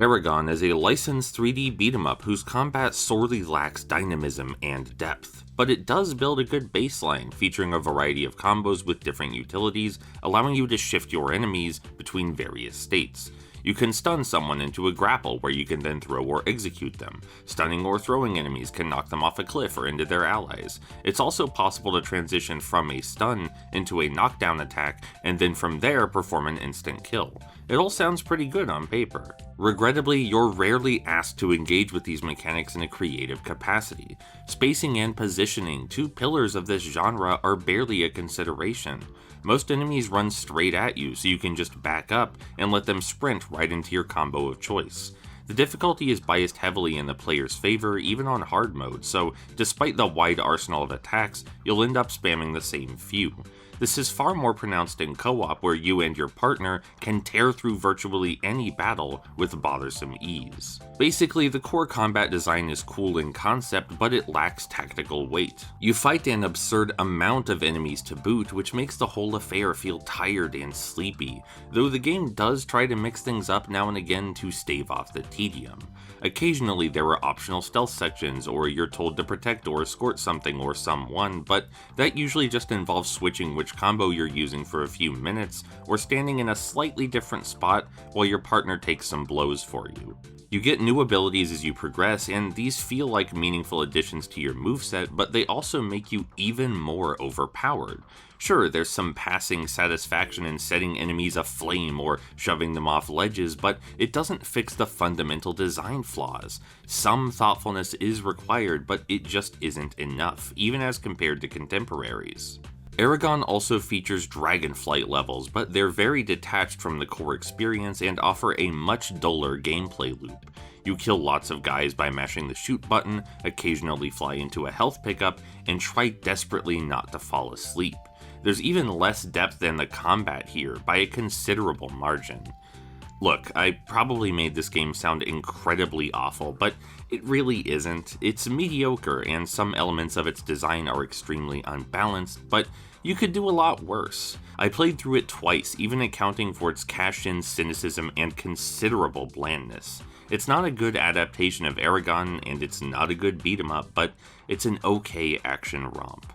Eragon is a licensed 3D beat-em-up whose combat sorely lacks dynamism and depth, but it does build a good baseline, featuring a variety of combos with different utilities, allowing you to shift your enemies between various states. You can stun someone into a grapple where you can then throw or execute them. Stunning or throwing enemies can knock them off a cliff or into their allies. It's also possible to transition from a stun into a knockdown attack and then from there perform an instant kill. It all sounds pretty good on paper. Regrettably, you're rarely asked to engage with these mechanics in a creative capacity. Spacing and positioning, two pillars of this genre, are barely a consideration. Most enemies run straight at you, so you can just back up and let them sprint right into your combo of choice. The difficulty is biased heavily in the player's favor, even on hard mode, so despite the wide arsenal of attacks, you'll end up spamming the same few. This is far more pronounced in co-op, where you and your partner can tear through virtually any battle with bothersome ease. Basically, the core combat design is cool in concept, but it lacks tactical weight. You fight an absurd amount of enemies to boot, which makes the whole affair feel tired and sleepy, though the game does try to mix things up now and again to stave off the tedium. Occasionally there are optional stealth sections, or you're told to protect or escort something or someone, but that usually just involves switching which combo you're using for a few minutes, or standing in a slightly different spot while your partner takes some blows for you. You get new abilities as you progress, and these feel like meaningful additions to your moveset, but they also make you even more overpowered. Sure, there's some passing satisfaction in setting enemies aflame or shoving them off ledges, but it doesn't fix the fundamental design flaws. Some thoughtfulness is required, but it just isn't enough, even as compared to contemporaries. Eragon also features dragonflight levels, but they're very detached from the core experience and offer a much duller gameplay loop. You kill lots of guys by mashing the shoot button, occasionally fly into a health pickup, and try desperately not to fall asleep. There's even less depth than the combat here, by a considerable margin. Look, I probably made this game sound incredibly awful, but it really isn't. It's mediocre, and some elements of its design are extremely unbalanced, but you could do a lot worse. I played through it twice, even accounting for its cashed-in cynicism and considerable blandness. It's not a good adaptation of Eragon, and it's not a good beat-em-up, but it's an okay action romp.